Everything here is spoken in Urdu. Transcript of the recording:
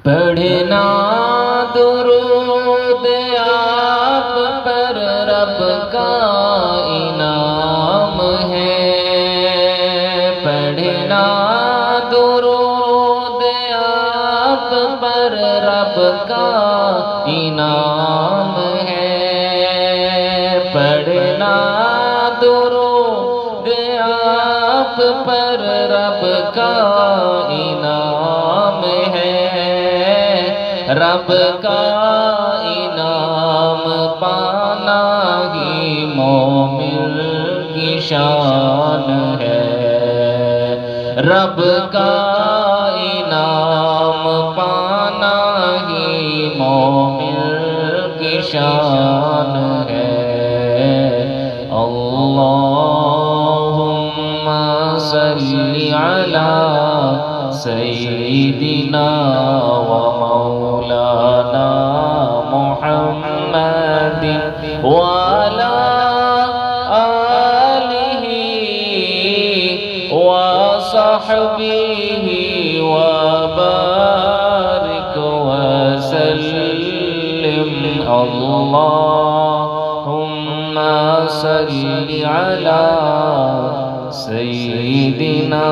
پڑھنا درود آپ پر رب کا انعام ہے، پڑھنا درود آپ پر رب کا انعام ہے، پڑھنا درود آپ پر رب کا انعام ہے، رب کا انعام پانا ہی مومن کی شان ہے، رب کا انعام پانا ہی مومن کی شان ہے۔ اللہم صلی علی سیدنا و مولانا محمد وعلی آلہ وصحبہ وبارک وسلم۔ اللہم صلی علی سیدنا